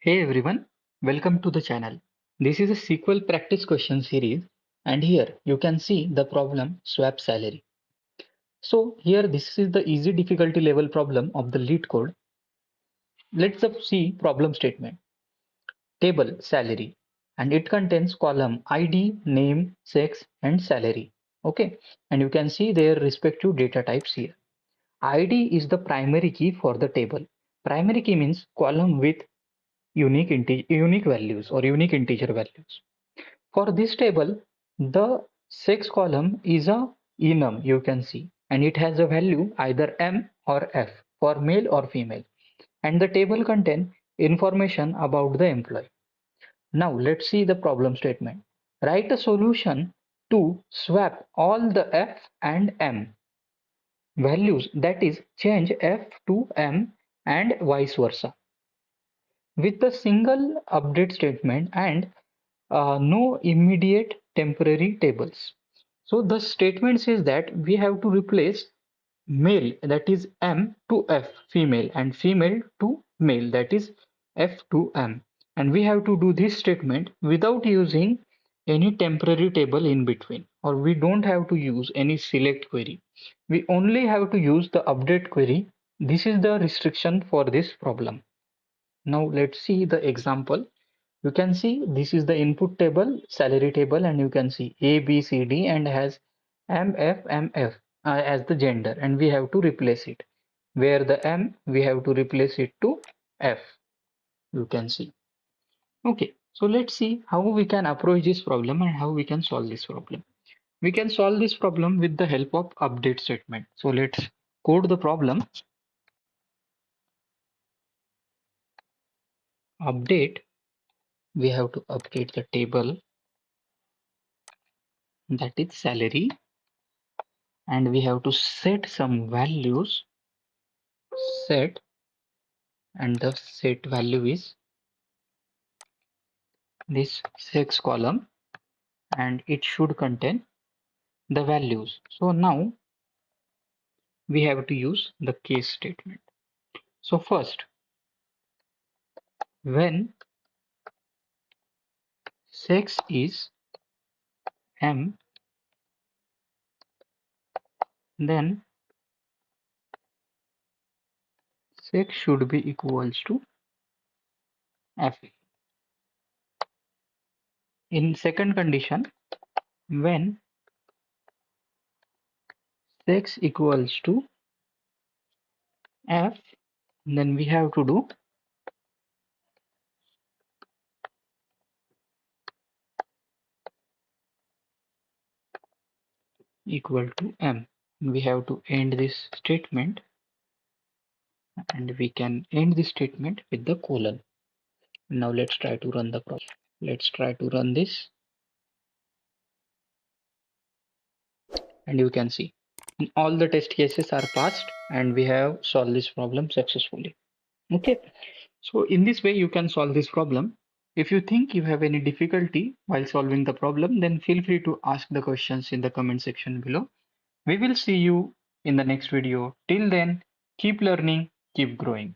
Hey everyone, welcome to the channel. This is a SQL practice question series, and here you can see the problem swap salary. So here this is the easy difficulty level problem of the Leetcode. Let's up see problem statement. Table salary, and it contains column ID, name, sex and salary. Okay, and you can see their respective data types here. ID is the primary key for the table. Primary key means column with unique values or unique integer values. For this table, the sex column is a enum you can see, and it has a value either M or F for male or female, and the table contain information about the employee. Now let's see the problem statement. Write a solution to swap all the F and M values, that is change F to M and vice versa, with a single update statement and no immediate temporary tables. So the statement says that we have to replace male, that is M, to F, female, and female to male, that is F to M. And we have to do this statement without using any temporary table in between, or we don't have to use any select query. We only have to use the update query. This is the restriction for this problem. Now let's see the example. You can see this is the input table, salary table, and you can see A, B, C, D, and has MF as the gender, and we have to replace it. Where the M, we have to replace it to F. You can see. Okay, so let's see how we can approach this problem and how we can solve this problem. We can solve this problem with the help of update statement. So let's code the problem. Update, we have to update the table, that is salary, and we have to set some values. Set, and the set value is this sex column, and it should contain the values. So now we have to use the case statement. So first, when sex is M, then sex should be equals to F. In second condition, when sex equals to F, then we have to do equal to M. We have to end this statement, and we can end this statement with the colon. Now let's try to run the process. Let's try to run this, and you can see all the test cases are passed and we have solved this problem successfully. Okay, so in this way you can solve this problem. If you think you have any difficulty while solving the problem, then feel free to ask the questions in the comment section below. We will see you in the next video. Till then, keep learning, keep growing.